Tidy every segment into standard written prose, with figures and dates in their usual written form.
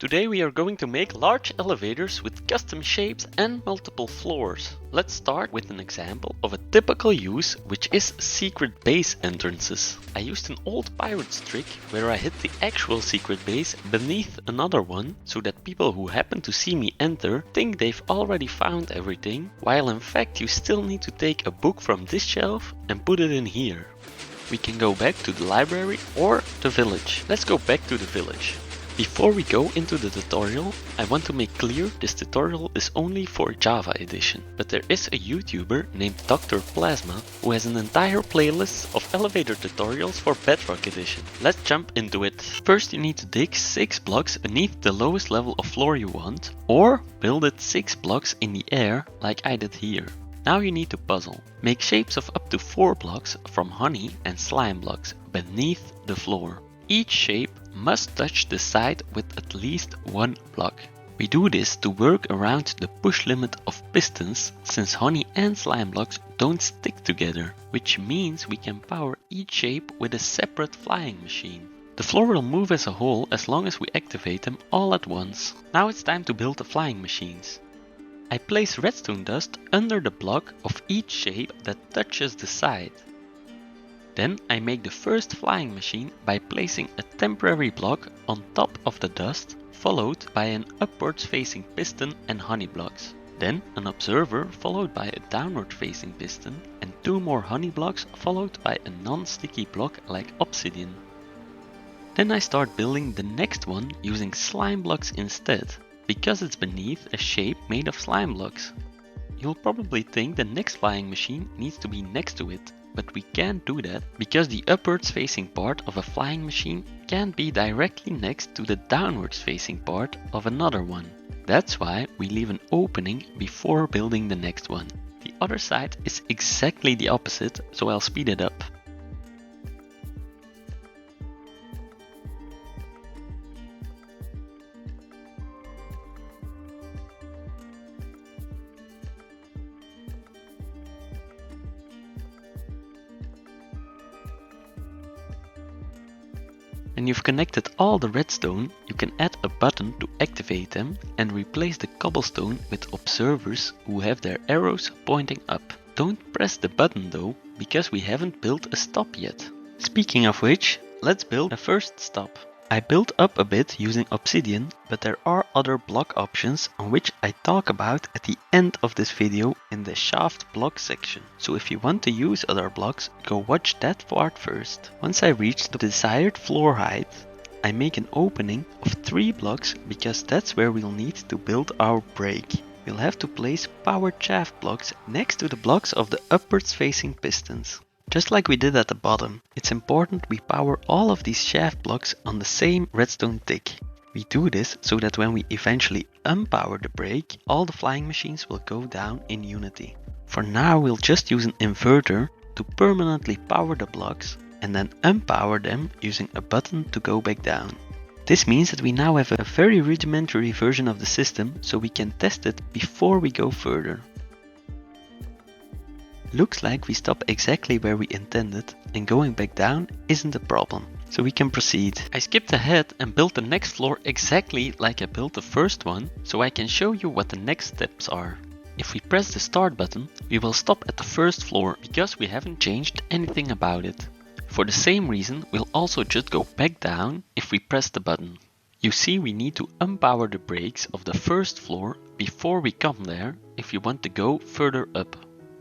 Today we are going to make large elevators with custom shapes and multiple floors. Let's start with an example of a typical use, which is secret base entrances. I used an old pirate's trick where I hid the actual secret base beneath another one, so that people who happen to see me enter think they've already found everything, while in fact you still need to take a book from this shelf and put it in here. We can go back to the library or the village. Let's go back to the village. Before we go into the tutorial, I want to make clear this tutorial is only for Java edition, but there is a YouTuber named Dr. Plasma who has an entire playlist of elevator tutorials for Bedrock edition. Let's jump into it. First you need to dig 6 blocks beneath the lowest level of floor you want, or build it 6 blocks in the air like I did here. Now you need to puzzle. Make shapes of up to 4 blocks from honey and slime blocks beneath the floor. Each shape must touch the side with at least 1 block. We do this to work around the push limit of pistons, since honey and slime blocks don't stick together, which means we can power each shape with a separate flying machine. The floor will move as a whole as long as we activate them all at once. Now it's time to build the flying machines. I place redstone dust under the block of each shape that touches the side. Then I make the first flying machine by placing a temporary block on top of the dust, followed by an upwards facing piston and honey blocks. Then an observer followed by a downward facing piston and 2 more honey blocks followed by a non-sticky block like obsidian. Then I start building the next one using slime blocks instead, because it's beneath a shape made of slime blocks. You'll probably think the next flying machine needs to be next to it, but we can't do that because the upwards facing part of a flying machine can't be directly next to the downwards facing part of another one. That's why we leave an opening before building the next one. The other side is exactly the opposite, so I'll speed it up. When you've connected all the redstone, you can add a button to activate them and replace the cobblestone with observers who have their arrows pointing up. Don't press the button though, because we haven't built a stop yet. Speaking of which, let's build a first stop. I built up a bit using obsidian, but there are other block options on which I talk about at the end of this video in the shaft block section. So if you want to use other blocks, go watch that part first. Once I reach the desired floor height, I make an opening of 3 blocks because that's where we'll need to build our break. We'll have to place powered shaft blocks next to the blocks of the upwards facing pistons. Just like we did at the bottom, it's important we power all of these shaft blocks on the same redstone tick. We do this so that when we eventually unpower the brake, all the flying machines will go down in unity. For now we'll just use an inverter to permanently power the blocks and then unpower them using a button to go back down. This means that we now have a very rudimentary version of the system, so we can test it before we go further. Looks like we stop exactly where we intended and going back down isn't a problem, so we can proceed. I skipped ahead and built the next floor exactly like I built the first one, so I can show you what the next steps are. If we press the start button, we will stop at the first floor because we haven't changed anything about it. For the same reason, we'll also just go back down if we press the button. You see, we need to unpower the brakes of the first floor before we come there if you want to go further up.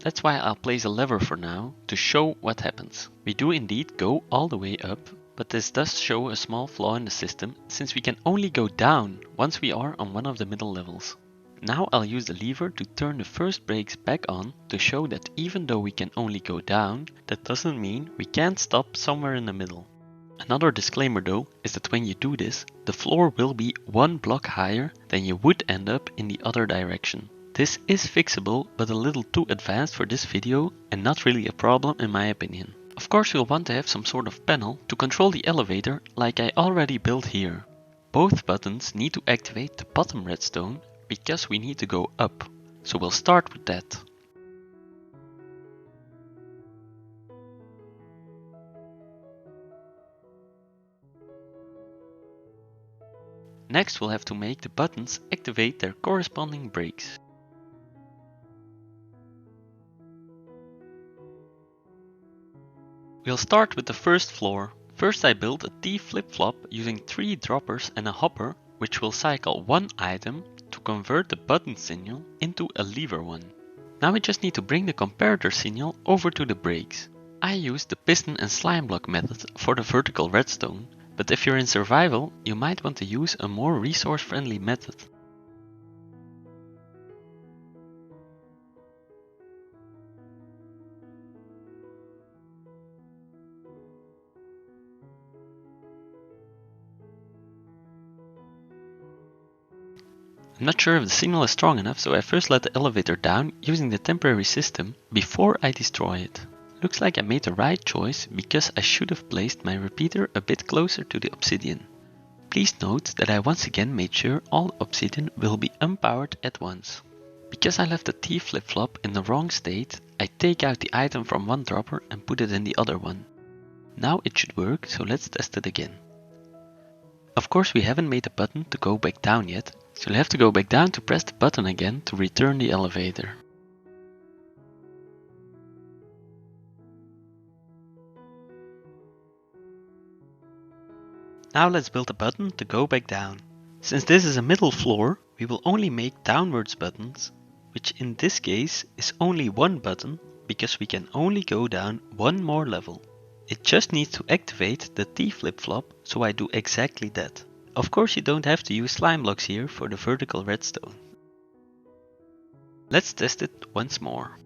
That's why I'll place a lever for now to show what happens. We do indeed go all the way up, but this does show a small flaw in the system since we can only go down once we are on one of the middle levels. Now I'll use the lever to turn the first brakes back on to show that even though we can only go down, that doesn't mean we can't stop somewhere in the middle. Another disclaimer though is that when you do this, the floor will be 1 block higher than you would end up in the other direction. This is fixable, but a little too advanced for this video and not really a problem in my opinion. Of course you'll want to have some sort of panel to control the elevator like I already built here. Both buttons need to activate the bottom redstone because we need to go up, so we'll start with that. Next we'll have to make the buttons activate their corresponding breaks. We'll start with the first floor. First I built a T flip-flop using 3 droppers and a hopper, which will cycle one item to convert the button signal into a lever one. Now we just need to bring the comparator signal over to the brakes. I used the piston and slime block method for the vertical redstone, but if you're in survival, you might want to use a more resource-friendly method. I'm not sure if the signal is strong enough, so I first let the elevator down using the temporary system before I destroy it. Looks like I made the right choice because I should have placed my repeater a bit closer to the obsidian. Please note that I once again made sure all obsidian will be unpowered at once. Because I left the T flip-flop in the wrong state, I take out the item from one dropper and put it in the other one. Now it should work, so let's test it again. Of course we haven't made the button to go back down yet, so you'll have to go back down to press the button again to return the elevator. Now let's build a button to go back down. Since this is a middle floor, we will only make downwards buttons, which in this case is only one button because we can only go down one more level. It just needs to activate the T flip-flop, so I do exactly that. Of course you don't have to use slime blocks here for the vertical redstone. Let's test it once more.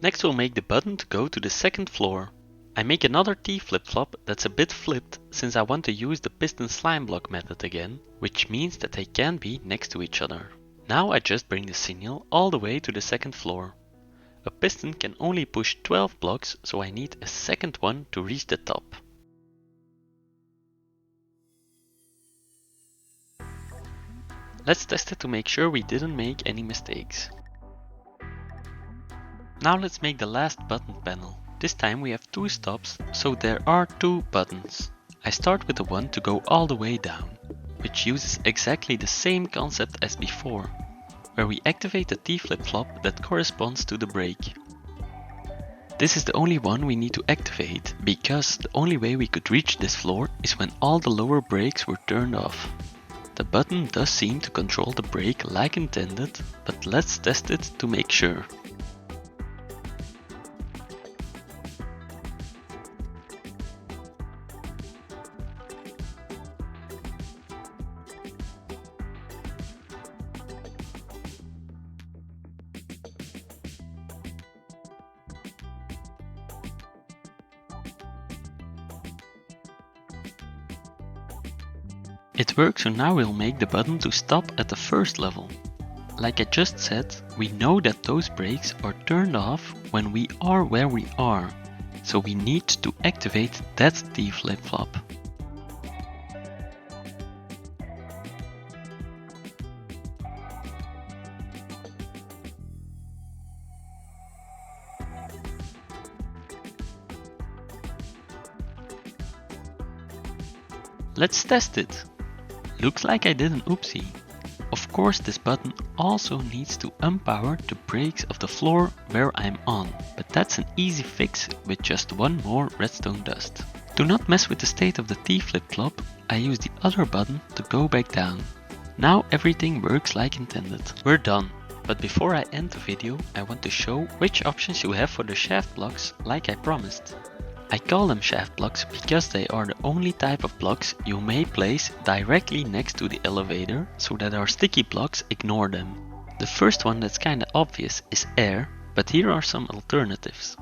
Next we'll make the button to go to the second floor. I make another T flip-flop that's a bit flipped since I want to use the piston slime block method again, which means that they can be next to each other. Now I just bring the signal all the way to the second floor. A piston can only push 12 blocks, so I need a second one to reach the top. Let's test it to make sure we didn't make any mistakes. Now let's make the last button panel. This time we have 2 stops, so there are 2 buttons. I start with the one to go all the way down, which uses exactly the same concept as before, where we activate the T flip-flop that corresponds to the brake. This is the only one we need to activate, because the only way we could reach this floor is when all the lower brakes were turned off. The button does seem to control the brake like intended, but let's test it to make sure. It works, so now we'll make the button to stop at the first level. Like I just said, we know that those brakes are turned off when we are where we are, so we need to activate that T flip-flop. Let's test it. Looks like I did an oopsie. Of course this button also needs to unpower the brakes of the floor where I'm on, but that's an easy fix with just one more redstone dust. To not mess with the state of the T flip-flop, I use the other button to go back down. Now everything works like intended. We're done. But before I end the video, I want to show which options you have for the shaft blocks like I promised. I call them shaft blocks because they are the only type of blocks you may place directly next to the elevator so that our sticky blocks ignore them. The first one that's kinda obvious is air, but here are some alternatives.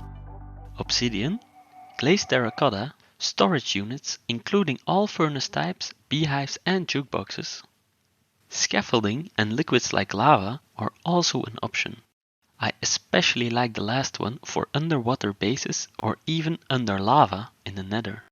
Obsidian, glazed terracotta, storage units including all furnace types, beehives and jukeboxes. Scaffolding and liquids like lava are also an option. I especially like the last one for underwater bases or even under lava in the nether.